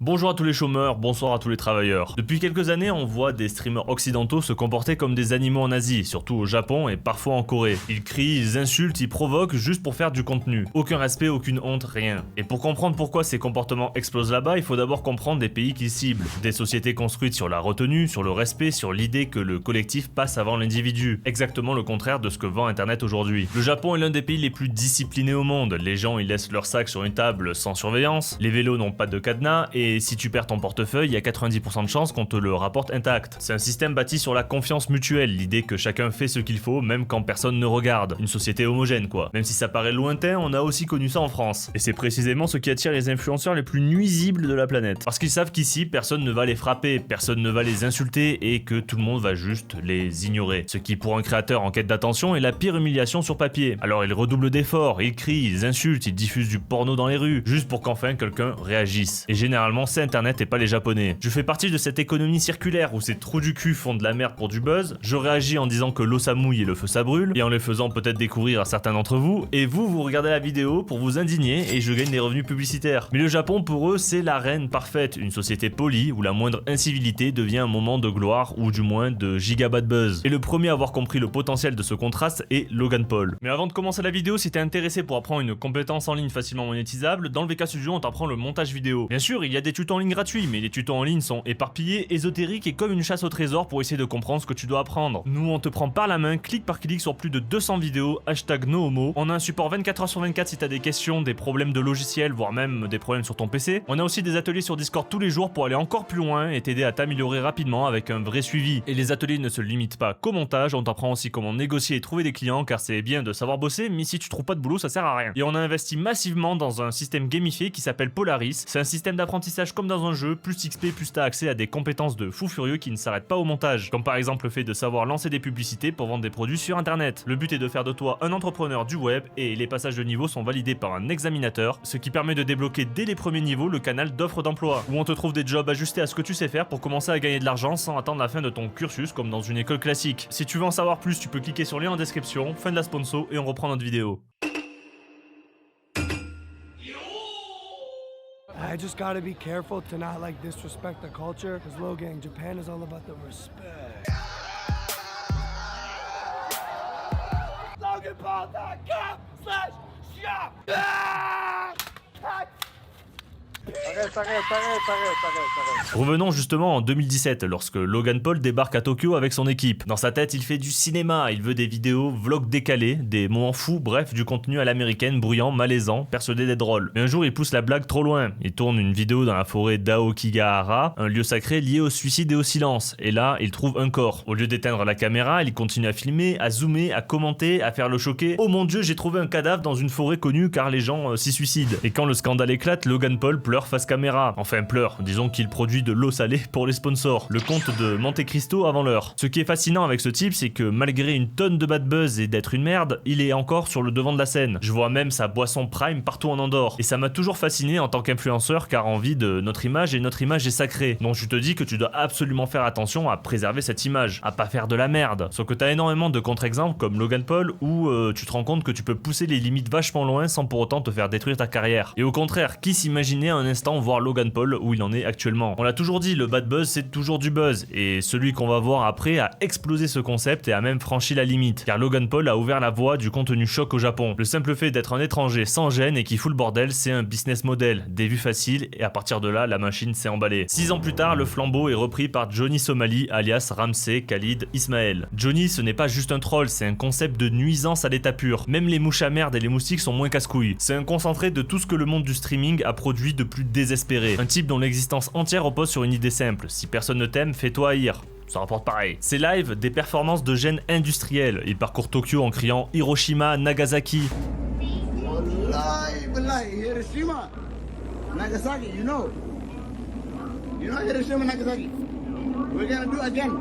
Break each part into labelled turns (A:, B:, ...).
A: Bonjour à tous les chômeurs, bonsoir à tous les travailleurs. Depuis quelques années, on voit des streamers occidentaux se comporter comme des animaux en Asie, surtout au Japon et parfois en Corée. Ils crient, ils insultent, ils provoquent juste pour faire du contenu. Aucun respect, aucune honte, rien. Et pour comprendre pourquoi ces comportements explosent là-bas, il faut d'abord comprendre des pays qu'ils ciblent. Des sociétés construites sur la retenue, sur le respect, sur l'idée que le collectif passe avant l'individu. Exactement le contraire de ce que vend Internet aujourd'hui. Le Japon est l'un des pays les plus disciplinés au monde. Les gens ils laissent leur sac sur une table sans surveillance, les vélos n'ont pas de cadenas, et si tu perds ton portefeuille, il y a 90% de chances qu'on te le rapporte intact. C'est un système bâti sur la confiance mutuelle, l'idée que chacun fait ce qu'il faut, même quand personne ne regarde. Une société homogène quoi. Même si ça paraît lointain, on a aussi connu ça en France. Et c'est précisément ce qui attire les influenceurs les plus nuisibles de la planète. Parce qu'ils savent qu'ici, personne ne va les frapper, personne ne va les insulter, et que tout le monde va juste les ignorer. Ce qui pour un créateur en quête d'attention est la pire humiliation sur papier. Alors ils redoublent d'efforts, ils crient, ils insultent, ils diffusent du porno dans les rues, juste pour qu'enfin quelqu'un réagisse. Et généralement c'est Internet et pas les Japonais. Je fais partie de cette économie circulaire où ces trous du cul font de la merde pour du buzz, je réagis en disant que l'eau ça mouille et le feu ça brûle, et en les faisant peut-être découvrir à certains d'entre vous, et vous regardez la vidéo pour vous indigner et je gagne des revenus publicitaires. Mais le Japon pour eux c'est l'arène parfaite, une société polie où la moindre incivilité devient un moment de gloire ou du moins de gigabat buzz. Et le premier à avoir compris le potentiel de ce contraste est Logan Paul. Mais avant de commencer la vidéo, si t'es intéressé pour apprendre une compétence en ligne facilement monétisable, dans le VK Studio on t'apprend le montage vidéo. Bien sûr il y a des tutos en ligne gratuits, mais les tutos en ligne sont éparpillés, ésotériques et comme une chasse au trésor pour essayer de comprendre ce que tu dois apprendre. Nous on te prend par la main, clic par clic sur plus de 200 vidéos, #NoHomo. On a un support 24h/24 si t'as des questions, des problèmes de logiciel, voire même des problèmes sur ton PC. On a aussi des ateliers sur Discord tous les jours pour aller encore plus loin et t'aider à t'améliorer rapidement avec un vrai suivi. Et les ateliers ne se limitent pas qu'au montage, on t'apprend aussi comment négocier et trouver des clients car c'est bien de savoir bosser, mais si tu trouves pas de boulot ça sert à rien. Et on a investi massivement dans un système gamifié qui s'appelle Polaris. C'est un système d'apprentissage comme dans un jeu, plus XP plus t'as accès à des compétences de fou furieux qui ne s'arrêtent pas au montage, comme par exemple le fait de savoir lancer des publicités pour vendre des produits sur internet. Le but est de faire de toi un entrepreneur du web et les passages de niveau sont validés par un examinateur, ce qui permet de débloquer dès les premiers niveaux le canal d'offres d'emploi, où on te trouve des jobs ajustés à ce que tu sais faire pour commencer à gagner de l'argent sans attendre la fin de ton cursus comme dans une école classique. Si tu veux en savoir plus, tu peux cliquer sur le lien en description, fin de la sponsor et on reprend notre vidéo.
B: I just gotta be careful to not like disrespect the culture, because Logan, Japan is all about the respect. LoganPaul.com/shop.
A: Revenons justement en 2017, lorsque Logan Paul débarque à Tokyo avec son équipe. Dans sa tête, il fait du cinéma, il veut des vidéos, vlogs décalés, des moments fous, bref, du contenu à l'américaine, bruyant, malaisant, persuadé d'être drôle. Mais un jour, il pousse la blague trop loin. Il tourne une vidéo dans la forêt d'Aokigahara, un lieu sacré lié au suicide et au silence. Et là, il trouve un corps. Au lieu d'éteindre la caméra, il continue à filmer, à zoomer, à commenter, à faire le choquer. Oh mon dieu, j'ai trouvé un cadavre dans une forêt connue car les gens s'y suicident. Et quand le scandale éclate, Logan Paul pleure face caméra. Enfin pleure, disons qu'il produit de l'eau salée pour les sponsors. Le conte de Monte Cristo avant l'heure. Ce qui est fascinant avec ce type, c'est que malgré une tonne de bad buzz et d'être une merde, il est encore sur le devant de la scène. Je vois même sa boisson Prime partout en Andorre. Et ça m'a toujours fasciné en tant qu'influenceur car on vit de notre image et notre image est sacrée. Donc je te dis que tu dois absolument faire attention à préserver cette image, à pas faire de la merde. Sauf que t'as énormément de contre-exemples comme Logan Paul où tu te rends compte que tu peux pousser les limites vachement loin sans pour autant te faire détruire ta carrière. Et au contraire, qui s'imaginait un instant voir Logan Paul où il en est actuellement. On l'a toujours dit, le bad buzz c'est toujours du buzz et celui qu'on va voir après a explosé ce concept et a même franchi la limite car Logan Paul a ouvert la voie du contenu choc au Japon. Le simple fait d'être un étranger sans gêne et qui fout le bordel, c'est un business model, des vues faciles et à partir de là la machine s'est emballée. 6 ans plus tard, le flambeau est repris par Johnny Somali alias Ramsey Khalid Ismaël. Johnny ce n'est pas juste un troll, c'est un concept de nuisance à l'état pur. Même les mouches à merde et les moustiques sont moins casse-couilles. C'est un concentré de tout ce que le monde du streaming a produit de plus désespéré. Un type dont l'existence entière repose sur une idée simple. Si personne ne t'aime, fais-toi haïr. Ça rapporte pareil. Ces lives, des performances de gènes industriels. Il parcourt Tokyo en criant Hiroshima, Nagasaki.
C: Hiroshima, Nagasaki, you know Hiroshima, Nagasaki. We're gonna do again.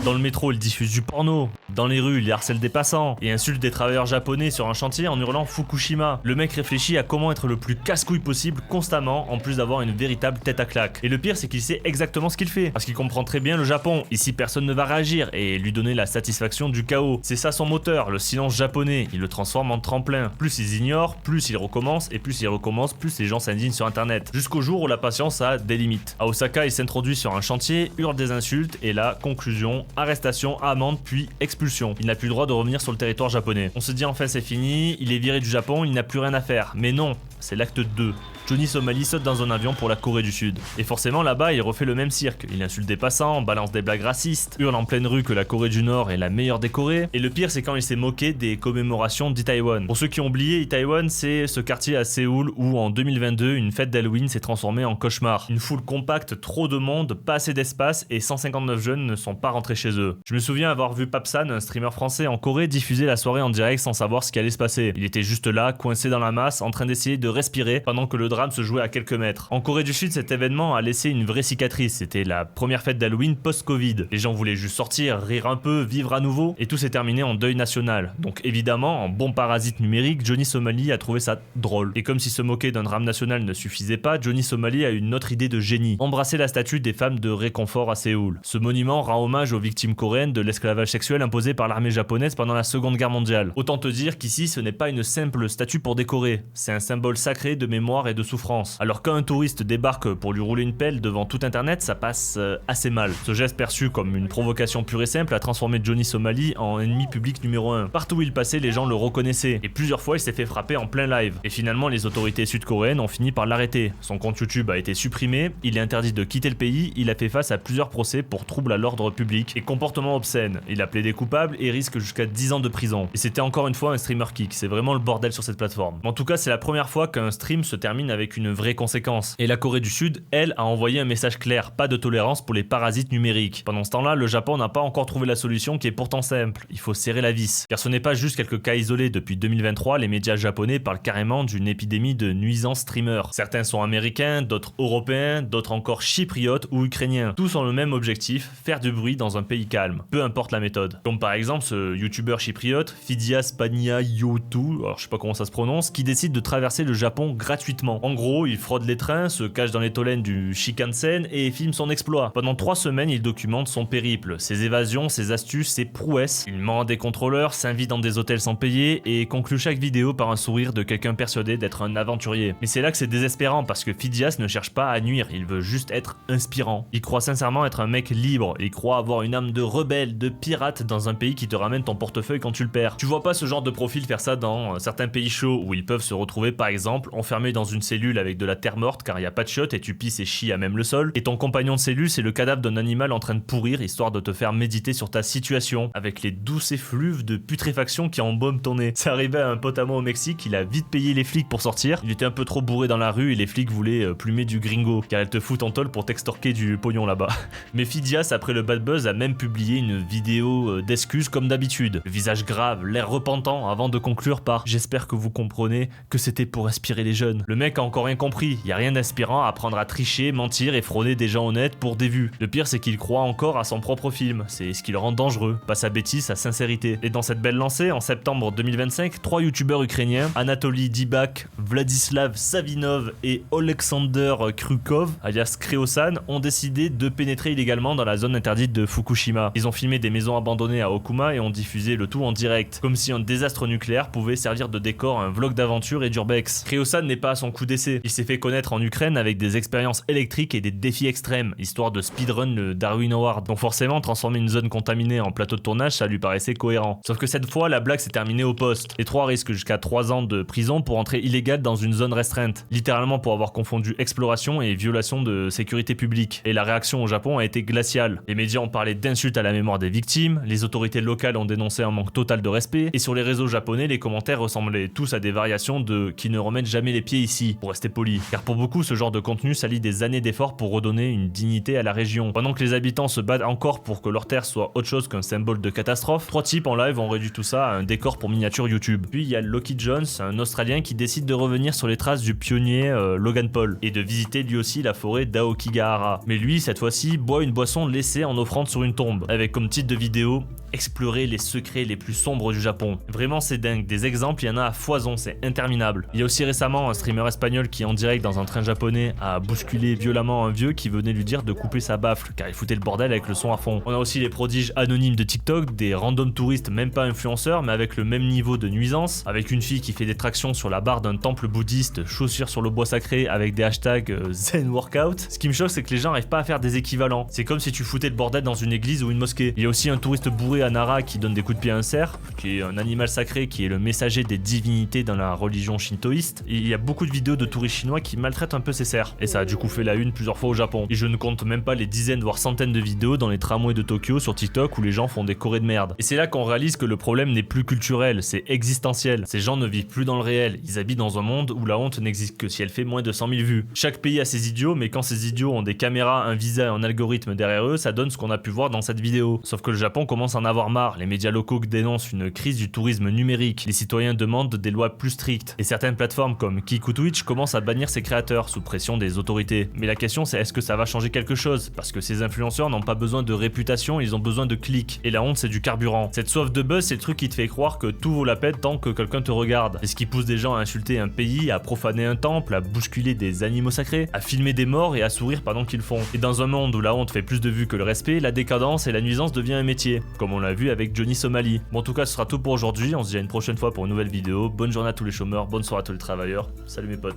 A: Dans le métro, il diffuse du porno. Dans les rues, il harcèle des passants et insulte des travailleurs japonais sur un chantier en hurlant Fukushima. Le mec réfléchit à comment être le plus casse-couille possible constamment, en plus d'avoir une véritable tête à claque. Et le pire, c'est qu'il sait exactement ce qu'il fait, parce qu'il comprend très bien le Japon. Ici, personne ne va réagir et lui donner la satisfaction du chaos. C'est ça son moteur, le silence japonais. Il le transforme en tremplin. Plus ils ignorent, plus ils recommencent, et plus ils recommencent, plus les gens s'indignent sur internet. Jusqu'au jour où la patience a des limites. À Osaka, il s'introduit sur un chantier, hurle des insultes, et la conclusion, arrestation, amende, puis expulsion. Il n'a plus le droit de revenir sur le territoire japonais. On se dit enfin c'est fini, il est viré du Japon, il n'a plus rien à faire. Mais non, c'est l'acte 2. Johnny Somalie saute dans un avion pour la Corée du Sud. Et forcément là-bas, il refait le même cirque. Il insulte des passants, balance des blagues racistes, hurle en pleine rue que la Corée du Nord est la meilleure des Corées. Et le pire, c'est quand il s'est moqué des commémorations d'Itaewon. Pour ceux qui ont oublié, Itaewon, c'est ce quartier à Séoul où en 2022, une fête d'Halloween s'est transformée en cauchemar. Une foule compacte, trop de monde, pas assez d'espace et 159 jeunes ne sont pas rentrés chez eux. Je me souviens avoir vu Papsan, un streamer français en Corée, diffuser la soirée en direct sans savoir ce qui allait se passer. Il était juste là, coincé dans la masse, en train d'essayer de respirer pendant que le drame se jouait à quelques mètres. En Corée du Sud, cet événement a laissé une vraie cicatrice. C'était la première fête d'Halloween post-Covid. Les gens voulaient juste sortir, rire un peu, vivre à nouveau, et tout s'est terminé en deuil national. Donc évidemment, en bon parasite numérique, Johnny Somalie a trouvé ça drôle. Et comme si se moquer d'un drame national ne suffisait pas, Johnny Somalie a une autre idée de génie. Embrasser la statue des femmes de réconfort à Séoul. Ce monument rend hommage aux victimes coréennes de l'esclavage sexuel imposé par l'armée japonaise pendant la Seconde Guerre mondiale. Autant te dire qu'ici, ce n'est pas une simple statue pour décorer. C'est un symbole sacré de mémoire et de souffrance. Alors quand un touriste débarque pour lui rouler une pelle devant tout internet, ça passe assez mal. Ce geste perçu comme une provocation pure et simple a transformé Johnny Somalie en ennemi public numéro 1. Partout où il passait, les gens le reconnaissaient. Et plusieurs fois, il s'est fait frapper en plein live. Et finalement, les autorités sud-coréennes ont fini par l'arrêter. Son compte YouTube a été supprimé, il est interdit de quitter le pays, il a fait face à plusieurs procès pour trouble à l'ordre public et comportement obscène. Il a plaidé coupable et risque jusqu'à 10 ans de prison. Et c'était encore une fois un streamer kick. C'est vraiment le bordel sur cette plateforme. En tout cas, c'est la première fois qu'un stream se termine avec une vraie conséquence. Et la Corée du Sud, elle, a envoyé un message clair, pas de tolérance pour les parasites numériques. Pendant ce temps-là, le Japon n'a pas encore trouvé la solution qui est pourtant simple, il faut serrer la vis. Car ce n'est pas juste quelques cas isolés, depuis 2023, les médias japonais parlent carrément d'une épidémie de nuisances streamers. Certains sont américains, d'autres européens, d'autres encore chypriotes ou ukrainiens. Tous ont le même objectif, faire du bruit dans un pays calme, peu importe la méthode. Comme par exemple ce youtubeur chypriote, Fidias Paniaiotou, alors je sais pas comment ça se prononce, qui décide de traverser le Japon gratuitement. En gros, il fraude les trains, se cache dans les tolènes du Shinkansen et filme son exploit. Pendant 3 semaines, il documente son périple, ses évasions, ses astuces, ses prouesses. Il ment à des contrôleurs, s'invite dans des hôtels sans payer et conclut chaque vidéo par un sourire de quelqu'un persuadé d'être un aventurier. Mais c'est là que c'est désespérant parce que Fidias ne cherche pas à nuire, il veut juste être inspirant. Il croit sincèrement être un mec libre, il croit avoir une âme de rebelle, de pirate dans un pays qui te ramène ton portefeuille quand tu le perds. Tu vois pas ce genre de profil faire ça dans certains pays chauds où ils peuvent se retrouver par exemple enfermés dans une cellule avec de la terre morte car il y a pas de shot et tu pisses et chies à même le sol, et ton compagnon de cellule c'est le cadavre d'un animal en train de pourrir histoire de te faire méditer sur ta situation avec les douces effluves de putréfaction qui embaument ton nez. C'est arrivé à un pote à moi au Mexique, il a vite payé les flics pour sortir, il était un peu trop bourré dans la rue et les flics voulaient plumer du gringo car elles te foutent en tôle pour t'extorquer du pognon là-bas. Mais Fidias après le bad buzz a même publié une vidéo d'excuses comme d'habitude, le visage grave, l'air repentant avant de conclure par « J'espère que vous comprenez que c'était pour inspirer les jeunes ». Le mec a encore rien compris, y a rien d'inspirant à apprendre à tricher, mentir et frauder des gens honnêtes pour des vues. Le pire c'est qu'il croit encore à son propre film, c'est ce qui le rend dangereux, pas sa bêtise, sa sincérité. Et dans cette belle lancée, en septembre 2025, 3 youtubeurs ukrainiens, Anatoly Dibak, Vladislav Savinov et Alexander Krukov, alias Kreosan, ont décidé de pénétrer illégalement dans la zone interdite de Fukushima. Ils ont filmé des maisons abandonnées à Okuma et ont diffusé le tout en direct, comme si un désastre nucléaire pouvait servir de décor à un vlog d'aventure et d'urbex. Kreosan n'est pas à son coup d'essai, il s'est fait connaître en Ukraine avec des expériences électriques et des défis extrêmes, histoire de speedrun le Darwin Award. Donc forcément, transformer une zone contaminée en plateau de tournage, ça lui paraissait cohérent. Sauf que cette fois, la blague s'est terminée au poste. Les 3 risquent jusqu'à 3 ans de prison pour entrer illégal dans une zone restreinte, littéralement pour avoir confondu exploration et violation de sécurité publique. Et la réaction au Japon a été glaciale. Les médias ont parlé d'insultes à la mémoire des victimes, les autorités locales ont dénoncé un manque total de respect, et sur les réseaux japonais, les commentaires ressemblaient tous à des variations de « qui ne remettent jamais les pieds ici ». pour rester poli. Car pour beaucoup, ce genre de contenu s'allie des années d'efforts pour redonner une dignité à la région. Pendant que les habitants se battent encore pour que leur terre soit autre chose qu'un symbole de catastrophe, 3 types en live ont réduit tout ça à un décor pour miniature YouTube. Puis il y a Lockie Jones, un Australien qui décide de revenir sur les traces du pionnier Logan Paul et de visiter lui aussi la forêt d'Aokigahara. Mais lui, cette fois-ci, boit une boisson laissée en offrande sur une tombe, avec comme titre de vidéo « Explorer les secrets les plus sombres du Japon ». Vraiment c'est dingue, des exemples il y en a à foison, c'est interminable. Il y a aussi récemment un streamer espagnol qui en direct dans un train japonais a bousculé violemment un vieux qui venait lui dire de couper sa baffle car il foutait le bordel avec le son à fond. On a aussi les prodiges anonymes de TikTok, des random touristes même pas influenceurs mais avec le même niveau de nuisance, avec une fille qui fait des tractions sur la barre d'un temple bouddhiste, chaussures sur le bois sacré avec des hashtags Zen Workout. Ce qui me choque c'est que les gens arrivent pas à faire des équivalents. C'est comme si tu foutais le bordel dans une église ou une mosquée. Il y a aussi un touriste bourré à Nara qui donne des coups de pied à un cerf, qui est un animal sacré qui est le messager des divinités dans la religion shintoïste. Et il y a beaucoup de vidéos de touristes chinois qui maltraitent un peu ces cerfs. Et ça a du coup fait la une plusieurs fois au Japon. Et je ne compte même pas les dizaines voire centaines de vidéos dans les tramways de Tokyo sur TikTok où les gens font des chorés de merde. Et c'est là qu'on réalise que le problème n'est plus culturel, c'est existentiel. Ces gens ne vivent plus dans le réel, ils habitent dans un monde où la honte n'existe que si elle fait moins de 100 000 vues. Chaque pays a ses idiots, mais quand ces idiots ont des caméras, un visa et un algorithme derrière eux, ça donne ce qu'on a pu voir dans cette vidéo. Sauf que le Japon commence à en avoir marre, les médias locaux dénoncent une crise du tourisme numérique, les citoyens demandent des lois plus strictes, et certaines plateformes comme Kik ou Twitch commencent à bannir ses créateurs sous pression des autorités. Mais la question c'est est-ce que ça va changer quelque chose? Parce que ces influenceurs n'ont pas besoin de réputation, ils ont besoin de clics, et la honte c'est du carburant. Cette soif de buzz c'est le truc qui te fait croire que tout vaut la peine tant que quelqu'un te regarde. C'est ce qui pousse des gens à insulter un pays, à profaner un temple, à bousculer des animaux sacrés, à filmer des morts et à sourire pendant qu'ils font. Et dans un monde où la honte fait plus de vues que le respect, la décadence et la nuisance devient un métier, comme on l'a vu avec Johnny Somali. Bon en tout cas ce sera tout pour aujourd'hui, on se dit à une prochaine fois pour une nouvelle vidéo. Bonne journée à tous les chômeurs, bonne soirée à tous les travailleurs, salut mes potes.